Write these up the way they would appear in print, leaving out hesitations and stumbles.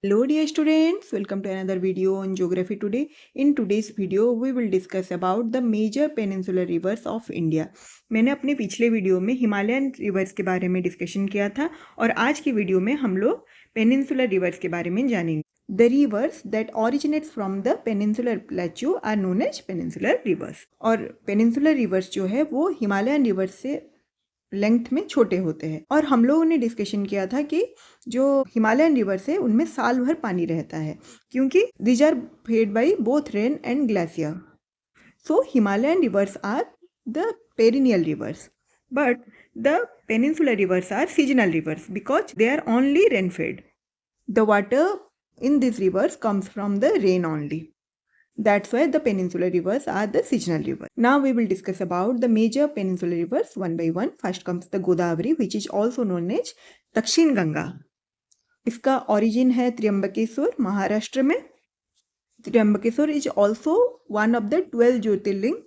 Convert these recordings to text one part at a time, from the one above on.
Hello dear students, welcome to another video on geography today. In today's video we will discuss about the major peninsular rivers of India. मैंने अपने पिछले video में Himalayan reverse के बारे में discussion किया था और आज की वीडियो में हम लोग पेनिनसुलर रिवर्स के बारे में जानेंगे. The rivers that originates from the peninsular plateau are known as peninsular rivers. और peninsular rivers जो है वो हिमालयन रिवर्स से लेंथ में छोटे होते हैं. और हम लोगों ने डिस्कशन किया था कि जो हिमालयन रिवर्स है उनमें साल भर पानी रहता है क्योंकि these are fed by both rain and glacier. So Himalayan rivers are the perennial rivers but the peninsular rivers are seasonal rivers because they are only rain fed. The water in these rivers comes from the rain only. That's why the peninsular rivers are the seasonal rivers. Now we will discuss about the major peninsular rivers one by one. First comes the Godavari, which is also known as Dakshin Ganga. इसका origin है त्र्यंबकेश्वर महाराष्ट्र में. Trimbakeshwar is also one of the 12 ज्योतिर्लिंग.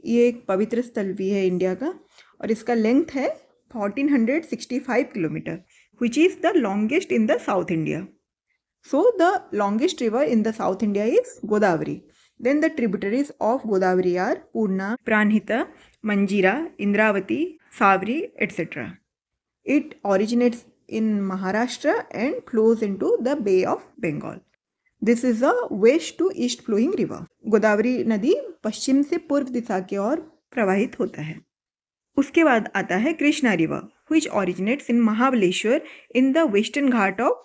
ये एक पवित्र स्थल भी है India का और इसका लेंथ है 1465 kilometre, which is the longest in the South India. So the longest river in the South India is Godavari. Then the tributaries of Godavari are Purna, Pranhita, Manjira, Indravati, Savri, etc. It originates in Maharashtra and flows into the Bay of Bengal. This is a west to east flowing river. Godavari नदी पश्चिम से पूर्व दिशा की ओर प्रवाहित होता है. उसके बाद आता है Krishna river, which originates in Mahabaleshwar in the western ghat of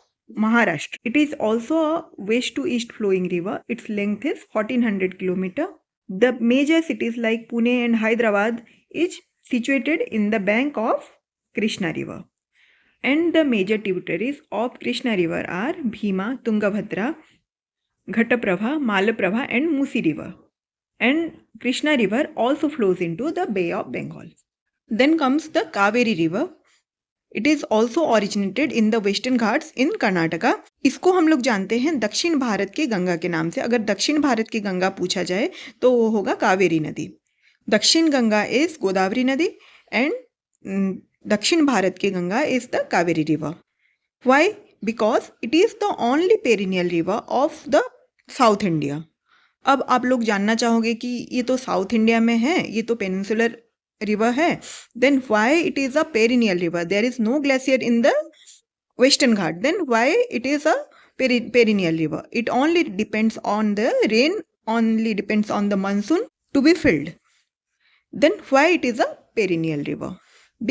Maharashtra. It is also a west to east flowing river. Its length is 1400 km. The major cities like Pune and Hyderabad is situated in the bank of Krishna river. And the major tributaries of Krishna river are Bhima, Tungabhadra, Ghataprabha, Malaprabha and Musi river. And Krishna river also flows into the Bay of Bengal. Then comes the Kaveri river. It is also originated in the Western Ghats in Karnataka. इसको हम लोग जानते हैं दक्षिण भारत की गंगा के नाम से. अगर दक्षिण भारत की गंगा पूछा जाए तो वो होगा कावेरी नदी. दक्षिण गंगा इज गोदावरी नदी एंड दक्षिण भारत की Ganga is the Kaveri river. Why? Because it is the only perennial river of the south India. अब आप लोग जानना चाहोगे कि ये तो साउथ इंडिया में है, ये तो पेनिनसुलर river है, then why it is a perennial river? There is no glacier in the western ghat. Then why it is a perennial river? It only depends on the rain, only depends on the monsoon to be filled. Then why it is a perennial river?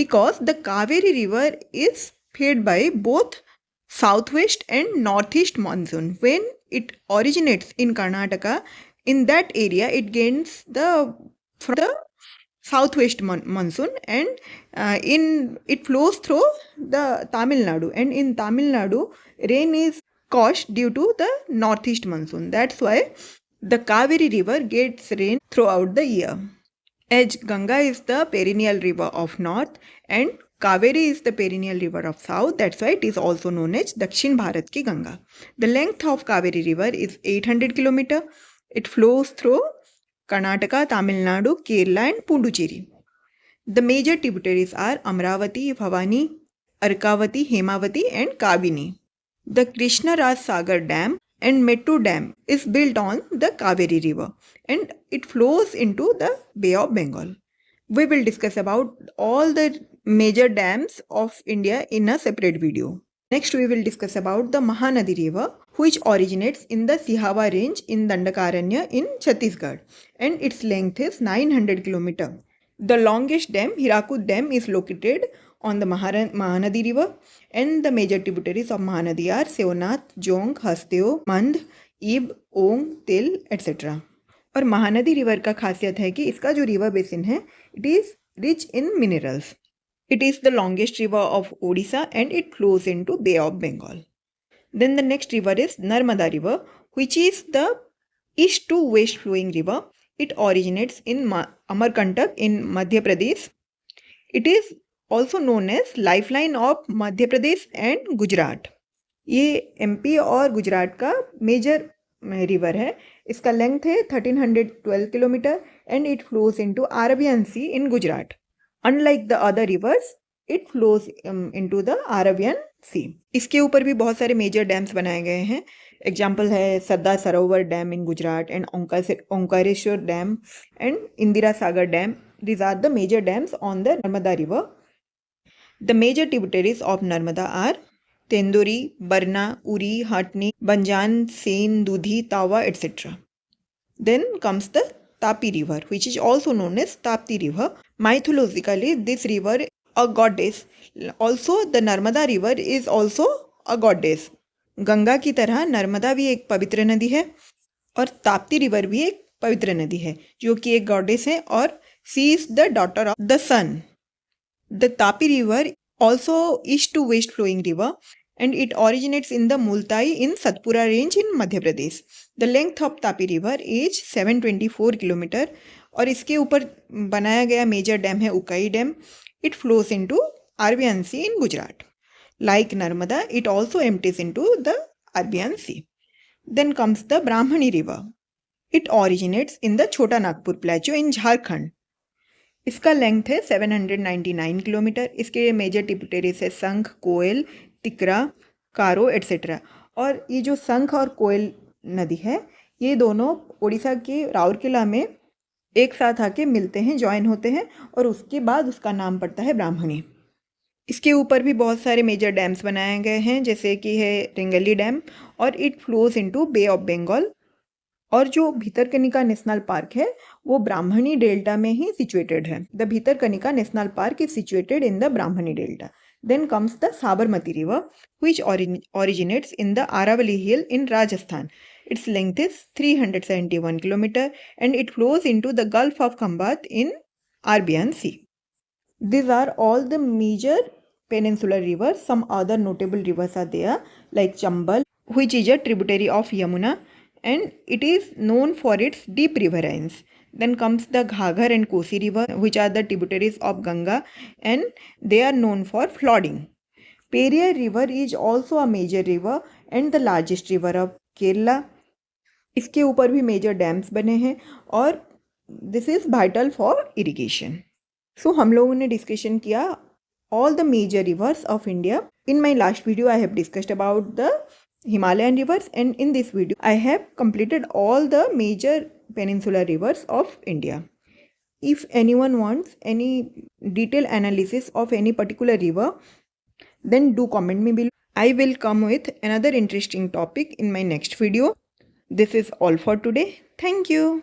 Because the Kaveri river is fed by both southwest and northeast monsoon. When it originates in Karnataka, in that area it gains from the southwest monsoon and it flows through the Tamil Nadu, and in Tamil Nadu rain is caused due to the northeast monsoon. That's why the Kaveri river gets rain throughout the year. As Ganga is the perennial river of north and Kaveri is the perennial river of south, that's why it is also known as Dakshin Bharat ki Ganga. The length of Kaveri river is 800 km. It flows through Karnataka, Tamil Nadu, Kerala and Puducherry. The major tributaries are Amravati, Bhavani, Arkavati, Hemavati and Kabini. The Krishna Raj Sagar Dam and Mettu Dam is built on the Kaveri river and it flows into the Bay of Bengal. We will discuss about all the major dams of India in a separate video. Next we will discuss about the Mahanadi river, which originates in the Sihava range in Dandakaranya in Chhattisgarh and its length is 900 km. The longest dam, Hirakud Dam, is located on the Mahanadi river and the major tributaries of Mahanadi are Seonath, Jong, Hasteo, Mand, Ib, Ong, Til, etc. और Mahanadi river का खासियत है कि इसका जो river basin है it is rich in minerals. It is the longest river of Odisha and it flows into Bay of Bengal. Then the next river is Narmada river, which is the east to west flowing river. It originates in Amarkantak in Madhya Pradesh. It is also known as lifeline of Madhya Pradesh and Gujarat. ये MP और गुजरात का major river है. इसका length है 1312 kilometre and it flows into Arabian Sea in Gujarat. Unlike the other rivers, it flows into the Arabian सी। इसके ऊपर भी बहुत सारे मेजर डैम्स बनाए गए हैं। एग्जाम्पल है Sardar Sarovar dam in Gujarat and Omkareshwar dam and Indira Sagar dam. These are the major dams on the Narmada river. The major tributaries of Narmada are Tenduri, Barna, Uri, Hatni, Banjan, Sen, Dudhi, Tawa, etc. Then comes the Tapi river, which is also known as Tapti river. Mythologically, this river a goddess. Also, the Narmada river is also a goddess. Ganga की तरह नर्मदा भी एक पवित्र नदी है और Tapti river भी एक पवित्र नदी है जो कि एक गॉडेस है और she is the daughter of the sun. The Tapi river also east to west flowing river and it originates in the Multai in Satpura range in Madhya Pradesh. The length of Tapi river is 724 kilometre और इसके ऊपर बनाया गया major dam है Ukai dam. It flows into Arabian Sea in Gujarat. Like Narmada, it also empties into the Arabian Sea. Then comes the Brahmani river. It originates in the Chota Nagpur plateau in Jharkhand. इसका length है 799 kilometre. इसके major tributaries है संख, कोयल, तिकरा, कारो etcetera. और ये जो संख और कोयल नदी है ये दोनों उड़ीसा के राउरकेला में एक साथ आके मिलते हैं, ज्वाइन होते हैं और उसके बाद उसका नाम पड़ता है ब्राह्मणी. इसके ऊपर भी बहुत सारे मेजर डैम्स बनाए गए हैं जैसे कि है रिंगली डैम और it flows into Bay of Bengal. और जो भीतरकनिका नेशनल पार्क है वो ब्राह्मणी डेल्टा में ही सिचुएटेड है. The Bhitarkanika national park is situated in the Brahmani delta. Then comes the Sabarmati river which originates in the Aravalli hill in Rajasthan. Its length is 371 kilometer and it flows into the Gulf of Khambat in Arabian Sea. These are all the major peninsular rivers. Some other notable rivers are there like Chambal, which is a tributary of Yamuna and it is known for its deep riverines. Then comes the Ghaggar and Kosi river, which are the tributaries of Ganga and they are known for flooding. Periyar river is also a major river and the largest river of Kerala. इसके ऊपर भी major dams बने हैं और this is vital for irrigation. So हम लोगों ने discussion किया all the major rivers of India. In my last video, I have discussed about the Himalayan rivers and in this video, I have completed all the major peninsular rivers of India. If anyone wants any detailed analysis of any particular river, then do comment me below. I will come with another interesting topic in my next video. This is all for today. Thank you.